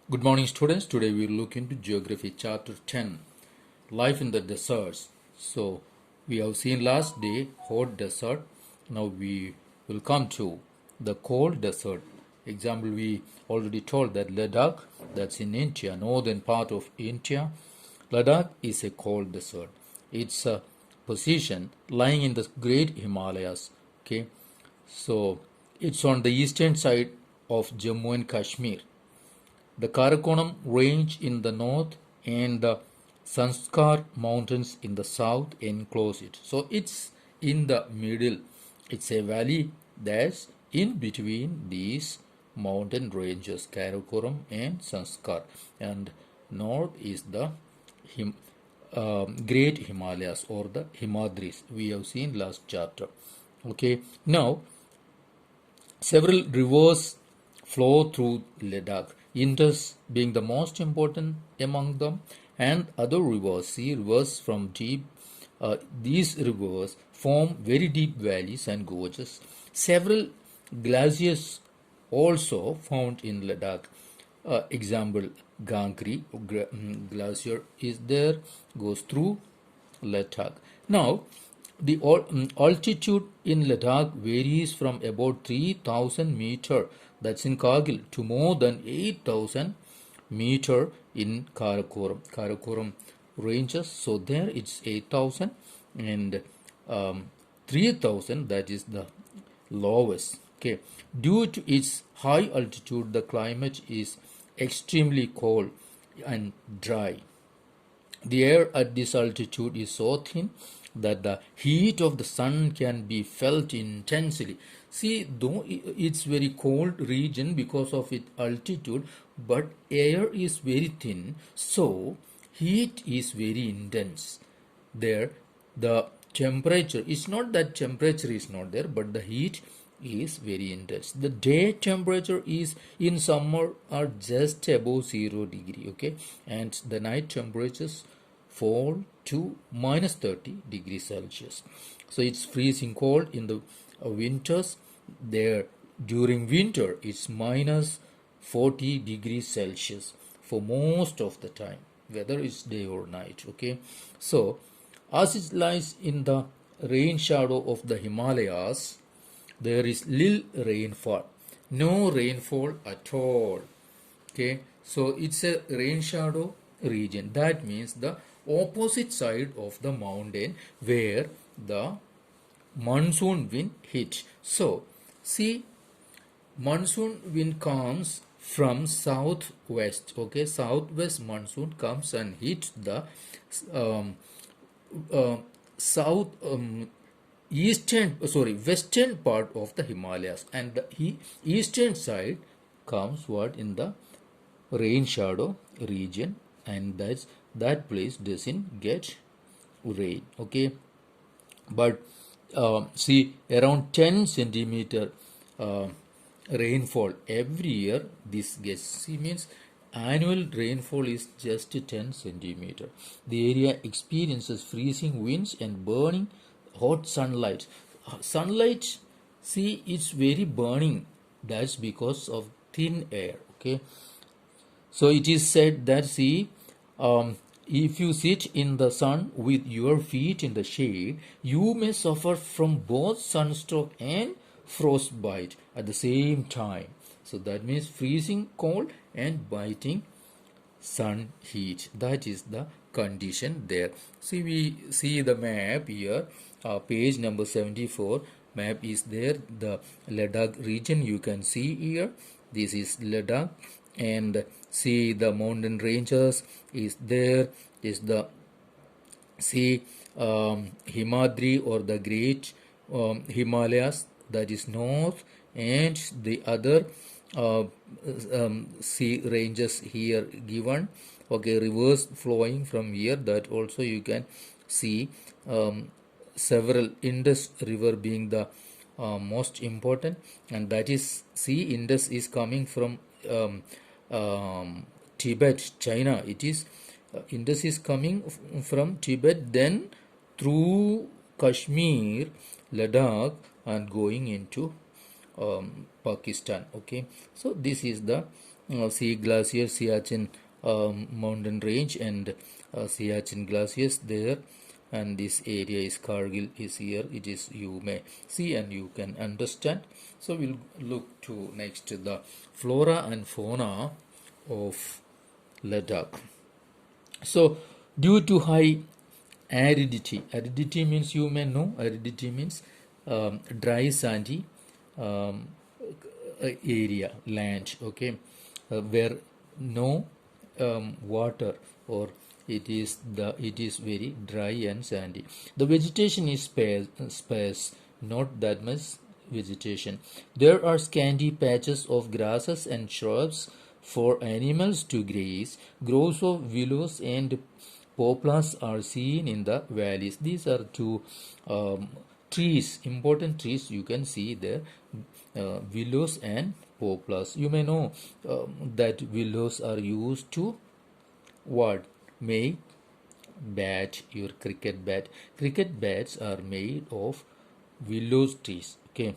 Good morning, students. Today we will look into Geography Chapter 10, Life in the Deserts. So, we have seen last day hot desert. Now we will come to the cold desert. Example, we already told that Ladakh, that's in India, northern part of India. Ladakh is a cold desert. It's a position lying in the Great Himalayas. Okay, so it's on the eastern side of Jammu and Kashmir. The Karakoram Range in the north and the Sanskar Mountains in the south enclose it. So it's in the middle. It's a valley that's in between these mountain ranges, Karakoram and Sanskar. And north is the Great Himalayas or the Himadris. We have seen last chapter. Okay, now several rivers flow through Ladakh, Indus being the most important among them, and other rivers, sea rivers from deep. These rivers form very deep valleys and gorges. Several glaciers also found in Ladakh. Example, Gangri glacier is there, goes through Ladakh. Now, the altitude in Ladakh varies from about 3,000 meter, that's in Kargil, to more than 8,000 meter in Karakoram. Karakoram ranges, so there it's 8,000 and 3,000, that is the lowest. Okay, due to its high altitude, the climate is extremely cold and dry. The air at this altitude is so thin that the heat of the sun can be felt intensely. See, though it's very cold region because of its altitude, but air is very thin, so heat is very intense. There, the temperature, it's not that temperature is not there, but the heat is very intense. The day temperature is in summer are just above 0 degree, okay, and the night temperatures fall to minus 30 degrees Celsius. So it's freezing cold in the winters. There during winter it's minus 40 degrees Celsius for most of the time, whether it's day or night. Okay, so as it lies in the rain shadow of the Himalayas, there is little rainfall, no rainfall at all. Okay, so it's a rain shadow region. That means the opposite side of the mountain where the monsoon wind hit. So see, monsoon wind comes from southwest. Okay, southwest monsoon comes and hits the um, south western part of the Himalayas, and the eastern side comes what in the rain shadow region, and that place doesn't get rain. Okay, but see, around 10 centimeter uh, rainfall every year this gets. See, means annual rainfall is just 10 centimeter. The area experiences freezing winds and burning hot sunlight. Sunlight, see, it's very burning. That's because of thin air. Okay, so it is said that, see, if you sit in the sun with your feet in the shade, you may suffer from both sunstroke and frostbite at the same time. So that means freezing cold and biting sun heat. That is the condition there. See, we see the map here, page number 74. Map is there. The Ladakh region you can see here. This is Ladakh, and see the mountain ranges is there. Is the see Himadri or the Great Himalayas, that is north, and the other sea ranges here given. Okay, rivers flowing from here, that also you can see. Several Indus river being the most important, and that is, see, Indus is coming from Tibet, China. It is Indus is coming from Tibet, then through Kashmir, Ladakh, and going into Pakistan. Okay, so this is the sea glacier, Siachen mountain range, and Siachen glaciers there. And this area is Kargil is here. It is, you may see and you can understand. So we'll look to next the flora and fauna of Ladakh. So due to high aridity means, you may know, aridity means dry sandy um, area, land, okay, where no water, or it is very dry and sandy. The vegetation is sparse, not that much vegetation. There are scanty patches of grasses and shrubs for animals to graze. Groves of willows and poplars are seen in the valleys. These are two trees, important trees you can see there, willows and poplars. You may know that willows are used to what? Make bat, your cricket bat. Cricket bats are made of willows trees. Okay.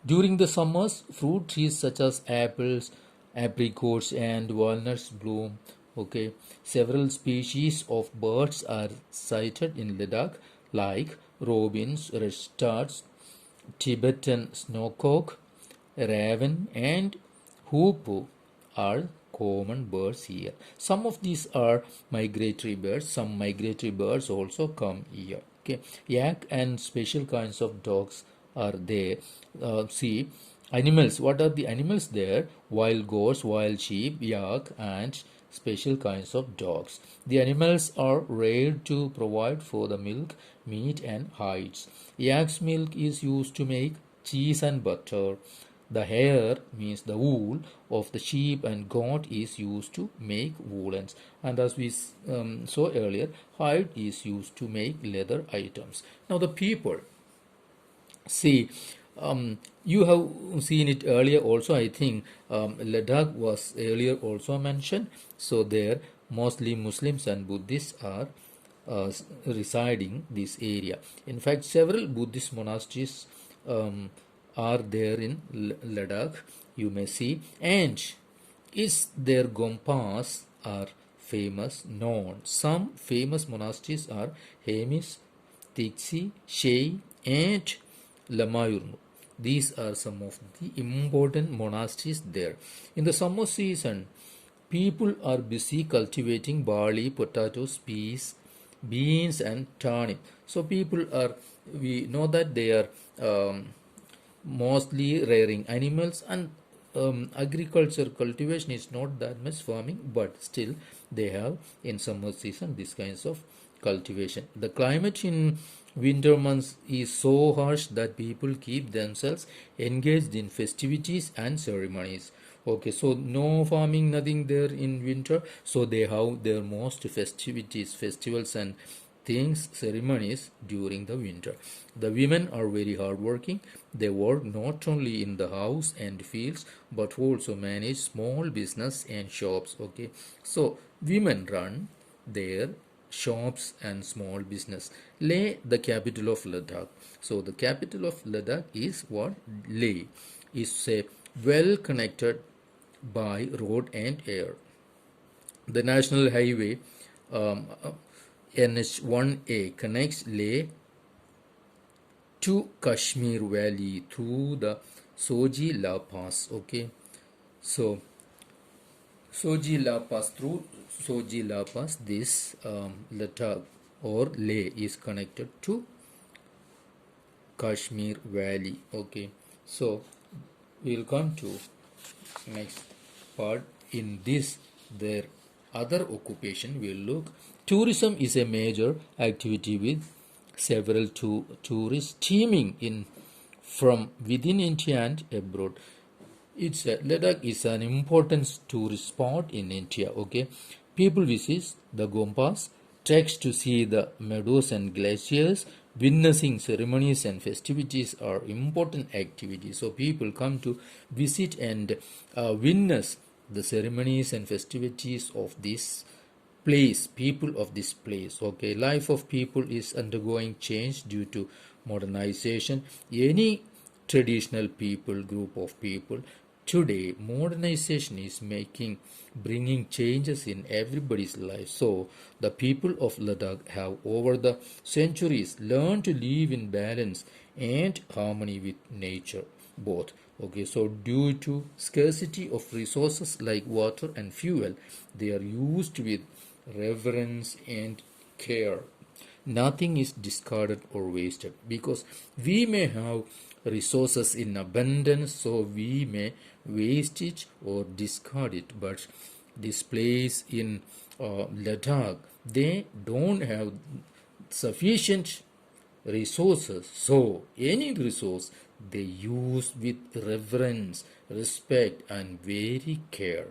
During the summers, fruit trees such as apples, apricots, and walnuts bloom. Okay, several species of birds are sighted in Ladakh, like robins, redstarts, Tibetan snowcock, raven, and hoopoe are common birds here. Some of these are migratory birds. Some migratory birds also come here. Okay, yak and special kinds of dogs are there. See, animals. What are the animals there? Wild goats, wild sheep, yak, and special kinds of dogs. The animals are reared to provide for the milk, meat, and hides. Yak's milk is used to make cheese and butter. The hair means the wool of the sheep and goat is used to make woolens. And as we saw earlier, hide is used to make leather items. Now the people, see, you have seen it earlier also, I think. Ladakh was earlier also mentioned. So there mostly Muslims and Buddhists are residing this area. In fact, several Buddhist monasteries are there in Ladakh, you may see, and is their gompas are famous, known. Some famous monasteries are Hemis, Tiksi, Shei, and Lamayurnu. These are some of the important monasteries there. In the summer season, people are busy cultivating barley, potatoes, peas, beans, and turnip. So people are, we know that they are mostly rearing animals, and agriculture cultivation is not that much farming, but still they have in summer season these kinds of cultivation. The climate in winter months is so harsh that people keep themselves engaged in festivities and ceremonies. Okay, so no farming, nothing there in winter, so they have their most festivities, festivals, and things, ceremonies during the winter. The women are very hardworking. They work not only in the house and fields, but also manage small business and shops. Okay, so women run their shops and small business. Leh, the capital of Ladakh. So the capital of Ladakh is what? Leh. Is a well connected by road and air. The national highway NH1A connects Leh to Kashmir Valley through the Soji La Pass. Okay, so Soji La Pass, through Soji La Pass, this Ladakh or Leh is connected to Kashmir Valley. Okay, so we'll come to next part. In this, their other occupation will look. Tourism is a major activity with several tourists teeming in from within India and abroad. Ladakh is an important tourist spot in India. Okay, people visit the Gompas, treks to see the meadows and glaciers. Witnessing ceremonies and festivities are important activities. So people come to visit and witness the ceremonies and festivities of this place, people of this place. Okay, life of people is undergoing change due to modernization. Any traditional people, group of people, Today, modernization is bringing changes in everybody's life. So, the people of Ladakh have over the centuries learned to live in balance and harmony with nature, both. Okay, so due to scarcity of resources like water and fuel, they are used with reverence and care. Nothing is discarded or wasted because we may have resources in abundance, so we may waste it or discard it. But this place in Ladakh, they don't have sufficient resources, so any resource they use with reverence, respect, and very care.